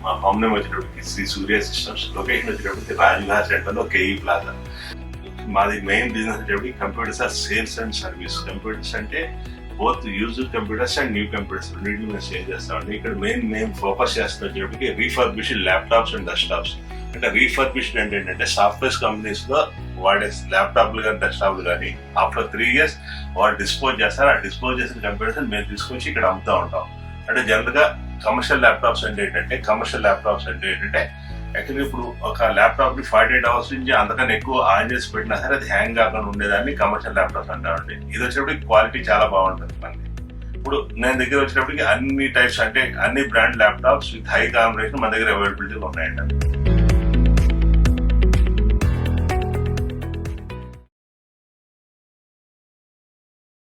మా home name వచ్చేటప్పటికి శ్రీ సూర్య systems, location వచ్చేటప్పటికి రాజుగారి సెంటర్లో కేఈ ప్లాజా. మాది మెయిన్ బిజినెస్ వచ్చేటప్పటికి computers are sales and service. Computers అంటే both used computers and new computers రెండింటిని మేము సేల్ చేస్తామండి. ఇక్కడ మేము ఫోకస్ చేస్తున్న వచ్చేటప్పటికి రీఫర్బిష్డ్ ల్యాప్టాప్స్ అండ్ డెస్క్టాప్స్. అంటే రీఫర్బిష్డ్ అంటే ఏంటంటే సాఫ్ట్వేర్ కంపెనీస్ లో వాడే ల్యాప్టాప్లు కానీ డెస్క్టాప్లు కానీ ఆఫ్టర్ 3 years వాళ్ళు డిస్పోజ్ చేస్తారు. ఆ డిస్పోజ్ చేసిన కంప్యూటర్స్ మేము తీసుకొచ్చి ఇక్కడ అమ్ముతూ ఉంటాం. అంటే జనరల్ గా కమర్షియల్ ల్యాప్టాప్స్ అంటే ఏంటంటే యాక్చువల్లీ ఇప్పుడు ఒక ల్యాప్టాప్ ని 48 hours నుంచి అంతకన్నా ఎక్కువ ఆన్ చేసి పెట్టినా సరే అది హ్యాంగ్ కాకుండా ఉండేదాన్ని కమర్షియల్ ల్యాప్టాప్స్ అంటామండి. ఇది వచ్చేటప్పటికి క్వాలిటీ చాలా బాగుంటుంది మనకి. ఇప్పుడు నేను దగ్గర వచ్చేటప్పటికి అన్ని టైప్స్ అంటే అన్ని brand laptops with high combination మన దగ్గర అవైలబిలిటీగా ఉన్నాయండి.